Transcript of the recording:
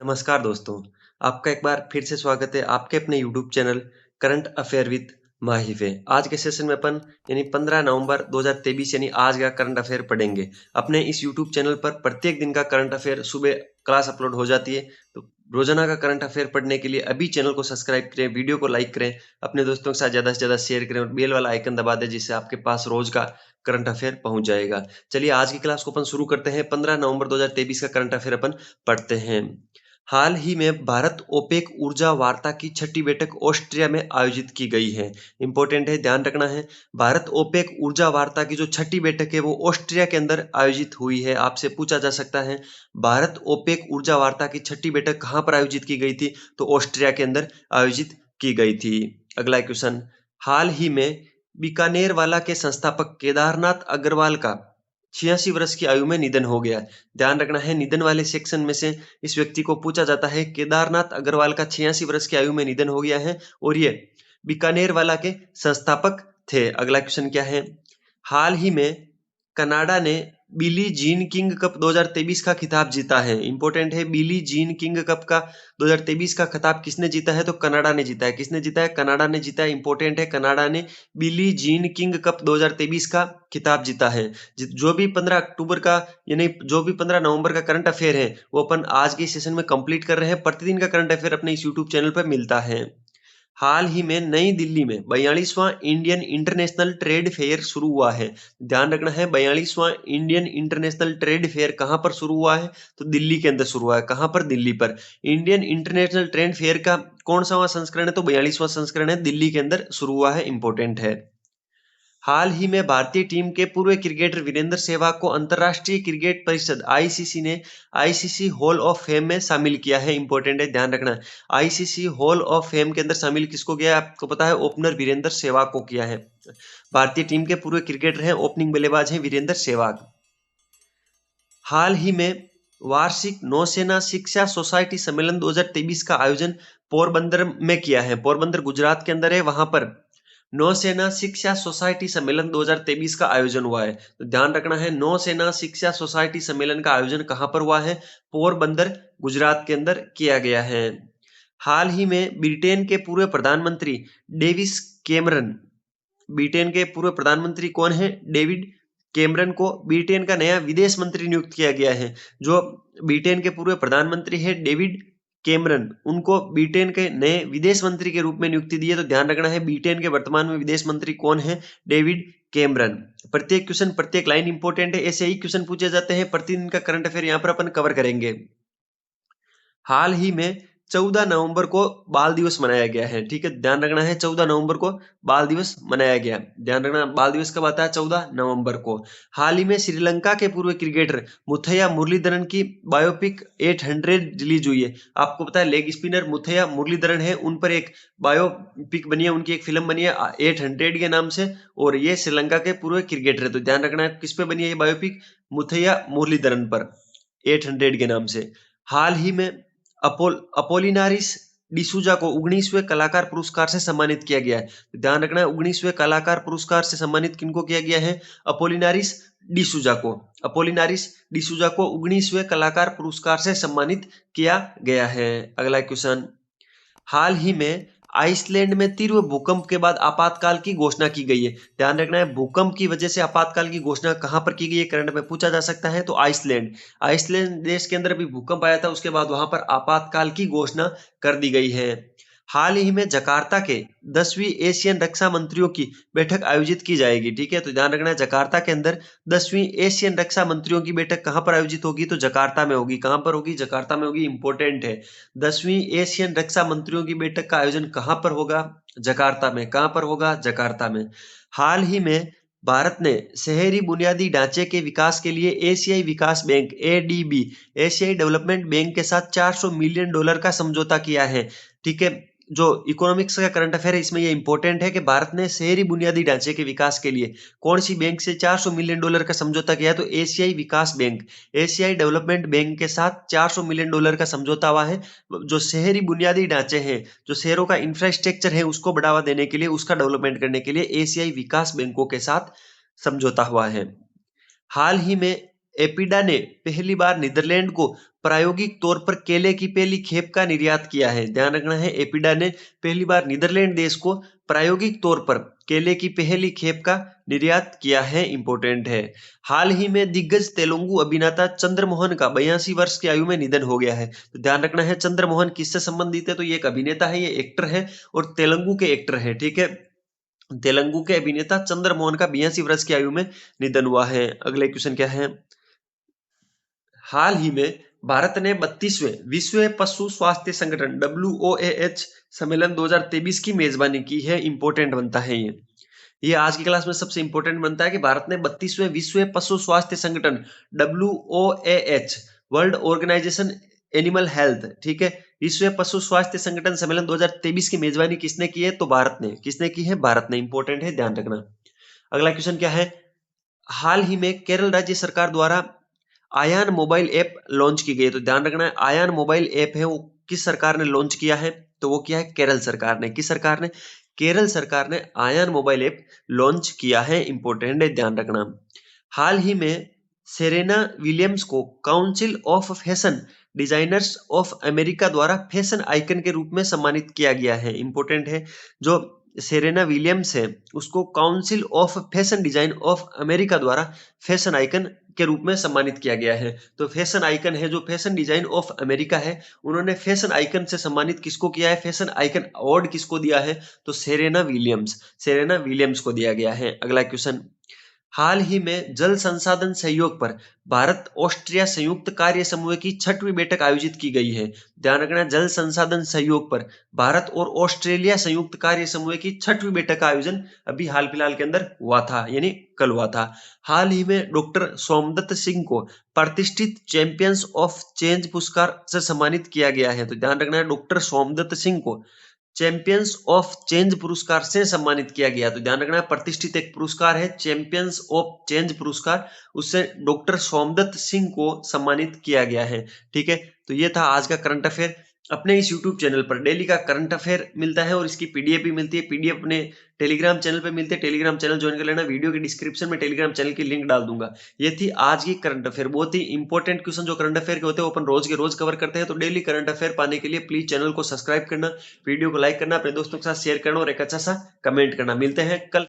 नमस्कार दोस्तों, आपका एक बार फिर से स्वागत है आपके अपने YouTube channel current affair with माहिर में। आज के सेशन में अपन यानी 15 नवंबर 2023 यानी आज का करंट अफेयर पढ़ेंगे। अपने इस यूट्यूब चैनल पर प्रत्येक दिन का करंट अफेयर सुबह क्लास अपलोड हो जाती है, तो रोजाना का करंट अफेयर पढ़ने के लिए अभी चैनल को सब्सक्राइब करें, वीडियो को लाइक करें, अपने दोस्तों के साथ ज़्यादा से ज़्यादा शेयर करें और बेल वाला आइकन दबा दें जिससे आपके पास रोज का करंट अफेयर पहुंच जाएगा। चलिए आज की क्लास को अपन शुरू करते हैं। 15 नवंबर 2023 का करंट अफेयर अपन पढ़ते हैं। हाल ही में भारत ओपेक ऊर्जा वार्ता की छठी बैठक ऑस्ट्रिया में आयोजित की गई है। इंपॉर्टेंट है, ध्यान रखना है। भारत ओपेक ऊर्जा वार्ता की जो छठी बैठक है वो ऑस्ट्रिया के अंदर आयोजित हुई है। आपसे पूछा जा सकता है भारत ओपेक ऊर्जा वार्ता की छठी बैठक कहाँ पर आयोजित की गई थी, तो ऑस्ट्रिया के अंदर आयोजित की गई थी। अगला क्वेश्चन, हाल ही में बीकानेर वाला के संस्थापक केदारनाथ अग्रवाल का 86 वर्ष की आयु में निधन हो गया। ध्यान रखना है, निधन वाले सेक्शन में से इस व्यक्ति को पूछा जाता है। केदारनाथ अग्रवाल का 86 वर्ष की आयु में निधन हो गया है और ये बीकानेर वाला के संस्थापक थे। अगला क्वेश्चन क्या है, हाल ही में कनाडा ने बिली जीन किंग कप 2023 का खिताब जीता है। इंपॉर्टेंट है, बिली जीन किंग कप का 2023 का खिताब किसने जीता है, तो कनाडा ने जीता है। किसने जीता है, कनाडा ने जीता है। इंपॉर्टेंट है, कनाडा ने बिली जीन किंग कप 2023 का खिताब जीता है। जो भी 15 अक्टूबर का यानी जो भी 15 नवंबर का करंट अफेयर है वो अपन आज के सेशन में कंप्लीट कर रहे हैं। प्रतिदिन का करंट अफेयर अपने इस यूट्यूब चैनल पर मिलता है। हाल ही में नई दिल्ली में 42वां इंडियन इंटरनेशनल ट्रेड फेयर शुरू हुआ है। ध्यान रखना है, 42वां इंडियन इंटरनेशनल ट्रेड फेयर कहां पर शुरू हुआ है, तो दिल्ली के अंदर शुरू हुआ है। कहां पर, दिल्ली पर। इंडियन इंटरनेशनल ट्रेड फेयर का कौन सा संस्करण है, तो 42वां संस्करण है, दिल्ली के अंदर शुरू हुआ है। इंपॉर्टेंट है। हाल ही में भारतीय टीम के पूर्व क्रिकेटर वीरेंद्र सहवाग को अंतरराष्ट्रीय क्रिकेट परिषद आईसीसी ने आईसीसी हॉल ऑफ फेम में शामिल किया है। इंपॉर्टेंट है, ध्यान रखना। आईसीसी हॉल ऑफ फेम के अंदर शामिल किसको किया है, आपको पता है, ओपनर वीरेंद्र सहवाग को किया है। भारतीय टीम के पूर्व क्रिकेटर हैं, ओपनिंग बल्लेबाज हैं वीरेंद्र सहवाग। हाल ही में वार्षिक नौसेना शिक्षा सोसाइटी सम्मेलन 2023 का आयोजन पोरबंदर में किया है। पोरबंदर गुजरात के अंदर है, वहां पर नौसेना शिक्षा सोसाइटी सम्मेलन 2023 का आयोजन हुआ है। तो ध्यान रखना है, नौसेना शिक्षा सोसाइटी सम्मेलन का आयोजन कहां पर हुआ है, पोरबंदर गुजरात के अंदर किया गया है। हाल ही में ब्रिटेन के पूर्व प्रधानमंत्री डेविस कैमरन, ब्रिटेन के पूर्व प्रधानमंत्री कौन है, डेविड कैमरन को ब्रिटेन का नया विदेश मंत्री नियुक्त किया गया है। जो ब्रिटेन के पूर्व प्रधानमंत्री है डेविड कैमरन, उनको ब्रिटेन के नए विदेश मंत्री के रूप में नियुक्ति दी है। तो ध्यान रखना है, ब्रिटेन के वर्तमान में विदेश मंत्री कौन है, डेविड कैमरन। प्रत्येक क्वेश्चन, प्रत्येक लाइन इंपॉर्टेंट है, ऐसे ही क्वेश्चन पूछे जाते हैं। प्रतिदिन का करंट अफेयर यहाँ पर अपन कवर करेंगे। हाल ही में 14 नवंबर को बाल दिवस मनाया गया है। ठीक है, ध्यान रखना है, 14 नवंबर को बाल दिवस मनाया गया। ध्यान रखना, बाल दिवस कब आता है, 14 नवंबर को। हाल ही में श्रीलंका के पूर्व क्रिकेटर मुथैया मुरलीधरन की बायोपिक 800 रिलीज हुई है। आपको पता है, लेग स्पिनर मुथैया मुरलीधरन है, उन पर एक बायोपिक बनी है, उनकी एक फिल्म बनी है 800 के नाम से, और ये श्रीलंका के पूर्व क्रिकेटर है। तो ध्यान रखना है, किस पे बनी है ये बायोपिक, मुथैया मुरलीधरन पर, 800 के नाम से। हाल ही में अपोलिनारिस डिसूजा को 19वें कलाकार पुरस्कार से सम्मानित किया गया है। ध्यान रखना है, 19वें कलाकार पुरस्कार से सम्मानित किनको किया गया है, अपोलिनारिस डिसूजा को। अपोलिनारिस डिसूजा को 19वें कलाकार पुरस्कार से सम्मानित किया गया है। अगला क्वेश्चन, हाल ही में आइसलैंड में तीव्र भूकंप के बाद आपातकाल की घोषणा की गई है। ध्यान रखना है, भूकंप की वजह से आपातकाल की घोषणा कहां पर की गई है, करंट में पूछा जा सकता है। तो आइसलैंड, आइसलैंड देश के अंदर भी भूकंप आया था, उसके बाद वहां पर आपातकाल की घोषणा कर दी गई है। हाल ही में जकार्ता के 10वीं एशियन रक्षा मंत्रियों की बैठक आयोजित की जाएगी। ठीक है, तो ध्यान रखना है, जकार्ता के अंदर 10वीं एशियन रक्षा मंत्रियों की बैठक कहां पर आयोजित होगी, तो जकार्ता में होगी। कहां पर होगी, जकार्ता में होगी। इंपॉर्टेंट है, 10वीं एशियन रक्षा मंत्रियों की बैठक का आयोजन कहां पर होगा, जकार्ता में। कहां पर होगा, जकार्ता में। हाल ही में भारत ने शहरी बुनियादी ढांचे के विकास के लिए एशियाई विकास बैंक एडीबी, एशियाई डेवलपमेंट बैंक के साथ $400 मिलियन का समझौता किया है। ठीक है, जो इकोनॉमिक्स का करंट अफेयर है इसमें ये इंपॉर्टेंट है कि भारत ने शहरी बुनियादी ढांचे के विकास के लिए कौन सी बैंक से $400 मिलियन का समझौता किया है, तो एशियाई विकास बैंक, एशियाई डेवलपमेंट बैंक के साथ $400 मिलियन का समझौता हुआ है। जो शहरी बुनियादी ढांचे हैं, जो शहरों का इंफ्रास्ट्रक्चर है, उसको बढ़ावा देने के लिए, उसका डेवलपमेंट करने के लिए एशियाई विकास बैंकों के साथ समझौता हुआ है। हाल ही में एपिडा ने पहली बार नीदरलैंड को प्रायोगिक तौर पर केले की पहली खेप का निर्यात किया है। ध्यान रखना है, एपिडा ने पहली बार नीदरलैंड देश को प्रायोगिक तौर पर केले की पहली खेप का निर्यात किया है। इंपॉर्टेंट है। हाल ही में दिग्गज तेलुगु अभिनेता चंद्रमोहन का 82 वर्ष की आयु में निधन हो गया है। तो ध्यान रखना है, चंद्रमोहन किससे संबंधित है? तो ये एक अभिनेता है, ये एक्टर है और तेलुगु के एक्टर है। ठीक है, तेलुगु के अभिनेता चंद्रमोहन का 82 वर्ष की आयु में निधन हुआ है। अगले क्वेश्चन क्या है? हाल ही में भारत ने 32वें विश्व पशु स्वास्थ्य संगठन WOAH सम्मेलन 2023 की मेजबानी की है। इंपॉर्टेंट बनता है ये आज की क्लास में सबसे इंपॉर्टेंट बनता है कि भारत ने 32वें विश्व पशु स्वास्थ्य संगठन WOAH world organisation animal health, ठीक है, विश्व पशु स्वास्थ्य संगठन सम्मेलन 2023 की मेजबानी किसने की है? तो भारत ने। किसने की है? भारत ने। इंपॉर्टेंट है, ध्यान रखना। अगला क्वेश्चन क्या है? हाल ही में केरल राज्य सरकार द्वारा आयान मोबाइल ऐप लॉन्च की गई। तो ध्यान रखना है, आयान मोबाइल ऐप है वो किस सरकार ने लॉन्च किया है? तो वो किया है केरल सरकार ने। किस सरकार ने? केरल सरकार ने आयान मोबाइल ऐप लॉन्च किया है। इंपॉर्टेंट है, ध्यान रखना। हाल ही में सेरेना विलियम्स को council of fashion designers of America द्वारा फैशन आइकन के रूप में सम्मानित किया गया है। इंपॉर्टेंट है, जो सेरेना विलियम्स है उसको council of fashion design of America द्वारा फैशन आइकन के रूप में सम्मानित किया गया है। तो फैशन आइकन है जो फैशन डिजाइन ऑफ अमेरिका है, उन्होंने फैशन आइकन से सम्मानित किसको किया है? फैशन आइकन अवार्ड किसको दिया है? तो सेरेना विलियम्स, सेरेना विलियम्स को दिया गया है। अगला क्वेश्चन, हाल ही में जल संसाधन सहयोग पर भारत ऑस्ट्रिया संयुक्त कार्य समूह की 6वीं बैठक आयोजित की गई है। ध्यान रखना, जल संसाधन सहयोग पर भारत और ऑस्ट्रेलिया संयुक्त कार्य समूह की 6वीं बैठक का आयोजन अभी हाल फिलहाल के अंदर हुआ था, यानी कल हुआ था। हाल ही में डॉक्टर सोमदत्त सिंह को प्रतिष्ठित चैंपियंस ऑफ चेंज पुरस्कार से सम्मानित किया गया है। तो ध्यान रखना है, डॉक्टर सोमदत्त सिंह को चैंपियंस ऑफ चेंज पुरस्कार से सम्मानित किया गया। तो ध्यान रखना, प्रतिष्ठित एक पुरस्कार है चैंपियंस ऑफ चेंज पुरस्कार, उससे डॉक्टर सोमदत्त सिंह को सम्मानित किया गया है। ठीक है, तो ये था आज का करंट अफेयर। अपने इस यूट्यूब चैनल पर डेली का करंट अफेयर मिलता है और इसकी पीडीएफ भी मिलती है। पीडीएफ अपने टेलीग्राम चैनल पे मिलते हैं, टेलीग्राम चैनल ज्वाइन कर लेना। वीडियो के डिस्क्रिप्शन में टेलीग्राम चैनल की लिंक डाल दूंगा। ये थी आज की करंट अफेयर। बहुत ही इंपॉर्टेंट क्वेश्चन जो करंट अफेयर के होते हैं वो अपन रोज के रोज कवर करते हैं। तो डेली करंट अफेयर पाने के लिए प्लीज चैनल को सब्सक्राइब करना, वीडियो को लाइक करना, अपने दोस्तों के साथ शेयर करना और एक अच्छा सा कमेंट करना। मिलते हैं कल।